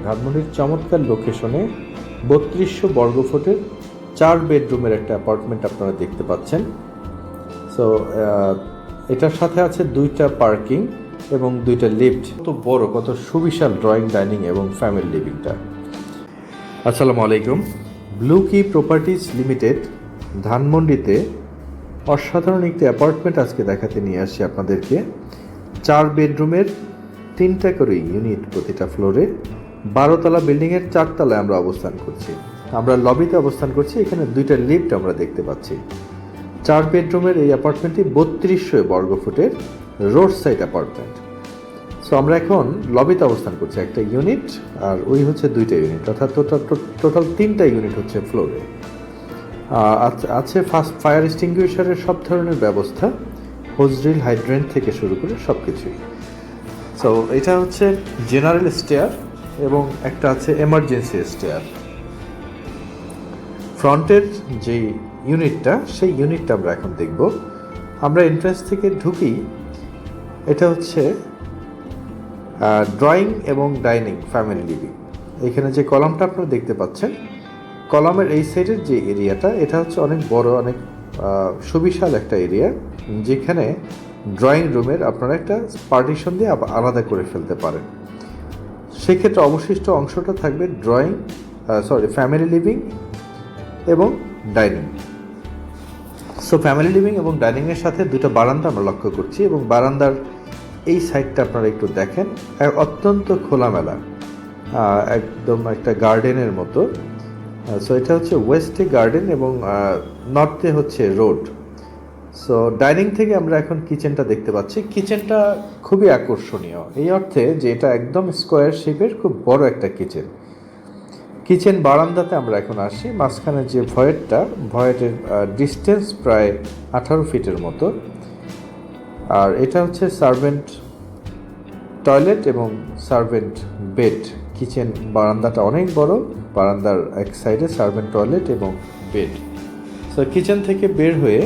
ধানমন্ডির চমৎকার লোকেশনে 3200 বর্গফুটের 4 বেডরুমের একটা অ্যাপার্টমেন্ট আপনারা দেখতে পাচ্ছেন। সো এটার সাথে আছে 2টা পার্কিং এবং 2টা লিফট। কত বড়, কত সুবিশাল ড্রয়িং, ডাইনিং এবং ফ্যামিলি লিভিংটা। আসসালামু আলাইকুম। ব্লু কি প্রপার্টিজ লিমিটেড ধানমন্ডিতে অসাধারণ একটি অ্যাপার্টমেন্ট আজকে দেখাতে নিয়ে আসছি আপনাদেরকে। 4 বেডরুমের 3টা করে ইউনিট প্রতিটা ফ্লোরে, 12 তলা বিল্ডিংয়ের 4 তলায় আমরা অবস্থান করছি। আমরা লবিতে অবস্থান করছি, এখানে 2টা লিফট আমরা দেখতে পাচ্ছি। 4 বেডরুমের এই অ্যাপার্টমেন্টটি 3200 বর্গফুটের রোড সাইড অ্যাপার্টমেন্ট। সো আমরা এখন লবিতে অবস্থান করছি, একটা ইউনিট আর ওই হচ্ছে 2টা ইউনিট, অর্থাৎ টোটাল 3টা ইউনিট হচ্ছে ফ্লোরে। আছে ফার্স্ট ফায়ার এক্সটিংগুইশারের সব ধরনের ব্যবস্থা, হোজ ড্রিল, হাইড্রেন্ট থেকে শুরু করে সব কিছুই। সো এটা হচ্ছে জেনারেল স্টেয়ার এবং একটা আছে এমার্জেন্সি স্টেয়ার। ফ্রন্টের যে ইউনিটটা, সেই ইউনিটটা আমরা এখন দেখব। আমরা এন্ট্রান্স থেকে ঢুকি, এটা হচ্ছে ড্রয়িং এবং ডাইনিং ফ্যামিলি লিভিং। এখানে যে কলামটা আপনারা দেখতে পাচ্ছেন, কলামের এই সাইডের যে এরিয়াটা, এটা হচ্ছে অনেক বড়, অনেক সুবিশাল একটা এরিয়া, যেখানে ড্রয়িং রুমের আপনারা একটা পার্টিশন দিয়ে আলাদা করে ফেলতে পারেন। সেক্ষেত্রে অবশিষ্ট অংশটা থাকবে ফ্যামিলি লিভিং এবং ডাইনিং। সো ফ্যামিলি লিভিং এবং ডাইনিংয়ের সাথে 2টা বারান্দা আমরা লক্ষ্য করছি, এবং বারান্দার এই সাইডটা আপনারা একটু দেখেন, অত্যন্ত খোলামেলা, একদম একটা গার্ডেনের মতো। সো এটা হচ্ছে ওয়েস্টে গার্ডেন এবং নর্থে হচ্ছে রোড। সো ডাইনিং থেকে আমরা এখন কিচেনটা দেখতে পাচ্ছি। কিচেনটা খুবই আকর্ষণীয় এই অর্থে যে এটা একদম স্কোয়ার শেপের, খুব বড় একটা কিচেন বারান্দাতে আমরা এখন আসি। মাঝখানে যে ভয়েটের ডিস্টেন্স প্রায় 18 ফিটের মতো। আর এটা হচ্ছে সার্ভেন্ট টয়লেট এবং সার্ভেন্ট বেড। কিচেন বারান্দাটা অনেক বড়, বারান্দার এক সাইডে সার্ভেন্ট টয়লেট এবং বেড। সো কিচেন থেকে বের হয়ে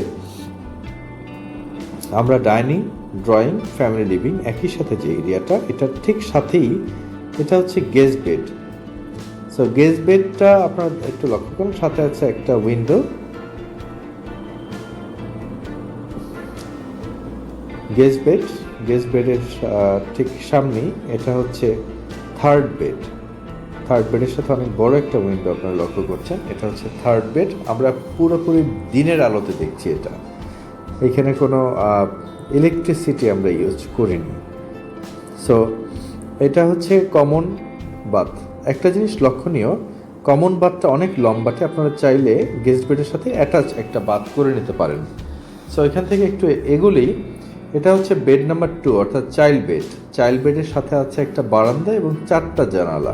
আমরা ডাইনিং, ড্রয়িং, ফ্যামিলি লিভিং একই সাথে যে এরিয়াটা, এটার ঠিক সাথেই এটা হচ্ছে গেস্ট বেড। সো গেস্ট বেডটা আপনারা একটু লক্ষ্য করুন, সাথে আছে একটা উইন্ডো। গেস্ট বেডের ঠিক সামনেই এটা হচ্ছে থার্ড বেডের সাথে অনেক বড় একটা উইন্ডো আপনারা লক্ষ্য করছেন। এটা হচ্ছে থার্ড বেড। আমরা পুরোপুরি দিনের আলোতে দেখছি এটা। এখানে কোনো ইলেকট্রিসিটি আমরা ইউজ করিনি। সো এটা হচ্ছে কমন বাথ। একটা জিনিস লক্ষণীয়, কমন বাথটা অনেক লম্বাটে, আপনারা চাইলে গেস্ট বেডের সাথে অ্যাটাচ একটা বাথ করে নিতে পারেন। সো এখান থেকে একটু এগুলি, এটা হচ্ছে বেড নাম্বার 2, অর্থাৎ চাইল্ড বেডের সাথে আছে একটা বারান্দা এবং 4টা জানালা।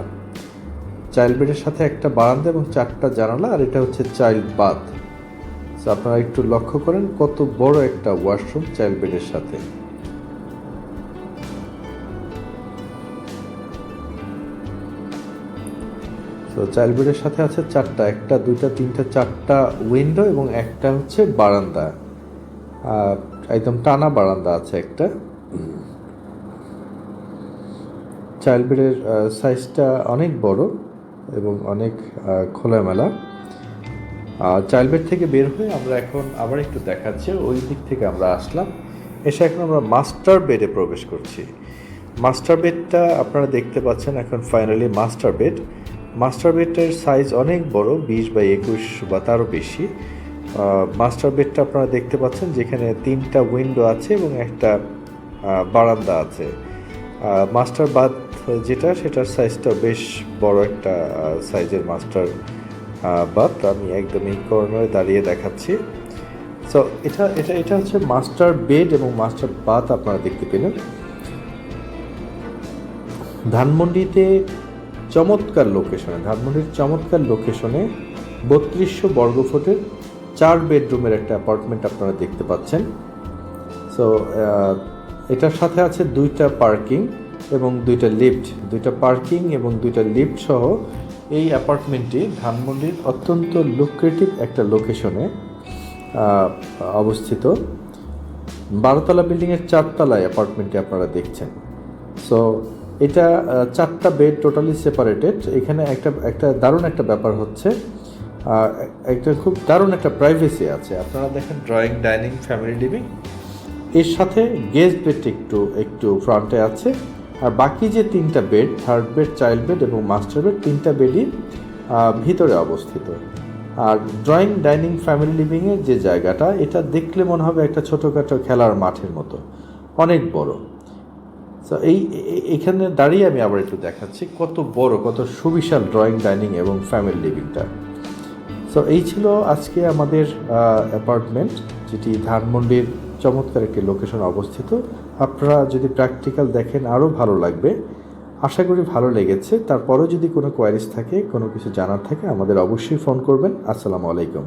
চাইল্ড বেডের সাথে একটা বারান্দা এবং 4টা জানালা, আর এটা হচ্ছে চাইল্ড বাথ। সো আপনারা একটু লক্ষ্য করেন কত বড় একটা ওয়াশরুম চাইল্ড বেডের সাথে। তো চাইল্ড বেডের সাথে আছে 4টা, 1টা 2টা 3টা 4টা উইন্ডো এবং একটা হচ্ছে বারান্দা, একদম টানা বারান্দা আছে একটা। চাইল্ড বেডের সাইজটা অনেক বড় এবং অনেক খোলামেলা। চাইল্ড বেড থেকে বের হয়ে আমরা এখন আবার একটু দেখাচ্ছি, ওই দিক থেকে আমরা আসলাম, এসে এখন আমরা মাস্টার বেডে প্রবেশ করছি। মাস্টার বেডটা আপনারা দেখতে পাচ্ছেন এখন ফাইনালি মাস্টার বেডটার সাইজ অনেক বড়, 20x21 বা তারও বেশি। মাস্টার বেডটা আপনারা দেখতে পাচ্ছেন, যেখানে 3টা উইন্ডো আছে এবং একটা বারান্দা আছে। মাস্টার বাথ যেটা, সেটার সাইজটা বেশ বড় একটা সাইজের মাস্টার বাথ। আমি একদম এই কর্নারে দাঁড়িয়ে দেখাচ্ছি। সো এটা হচ্ছে মাস্টার বেড এবং মাস্টার বাথ আপনারা দেখতে পেলেন। ধানমন্ডির চমৎকার লোকেশনে 3200 বর্গফুটের 4 বেডরুমের একটা অ্যাপার্টমেন্ট আপনারা দেখতে পাচ্ছেন। সো এটার সাথে আছে 2টা পার্কিং এবং 2টা লিফট সহ এই অ্যাপার্টমেন্টটি ধানমন্ডির অত্যন্ত লুক্রেটিভ একটা লোকেশনে অবস্থিত। 12 তলা বিল্ডিংয়ের 4 তলায় অ্যাপার্টমেন্টটি আপনারা দেখছেন। সো এটা 4টা বেড টোটালি সেপারেটেড। এখানে একটা দারুণ একটা ব্যাপার হচ্ছে, একটা খুব দারুণ একটা প্রাইভেসি আছে। আপনারা দেখেন ড্রয়িং, ডাইনিং, ফ্যামিলি লিভিং, এর সাথে গেস্ট বেড একটু ফ্রন্টে আছে। আর বাকি যে 3টা bed, third bed, child bed এবং মাস্টার বেড, 3টা বেডই ভিতরে অবস্থিত। আর ড্রয়িং, ডাইনিং, ফ্যামিলি লিভিংয়ের যে জায়গাটা, এটা দেখলে মনে হবে একটা ছোটোখাটো খেলার মাঠের মতো, অনেক বড়। তো এইখানে দাঁড়িয়ে আমি আবার একটু দেখাচ্ছি কত বড়, কত সুবিশাল ড্রয়িং, ডাইনিং এবং ফ্যামিলি লিভিংটা। সো এই ছিল আজকে আমাদের অ্যাপার্টমেন্ট, যেটি ধানমন্ডির চমৎকার একটি লোকেশনে অবস্থিত। আপনারা যদি প্র্যাকটিক্যাল দেখেন আরও ভালো লাগবে, আশা করি ভালো লেগেছে। তারপরেও যদি কোনো কোয়ারিজ থাকে, কোনো কিছু জানার থাকে, আমাদের অবশ্যই ফোন করবেন। আসসালামু আলাইকুম।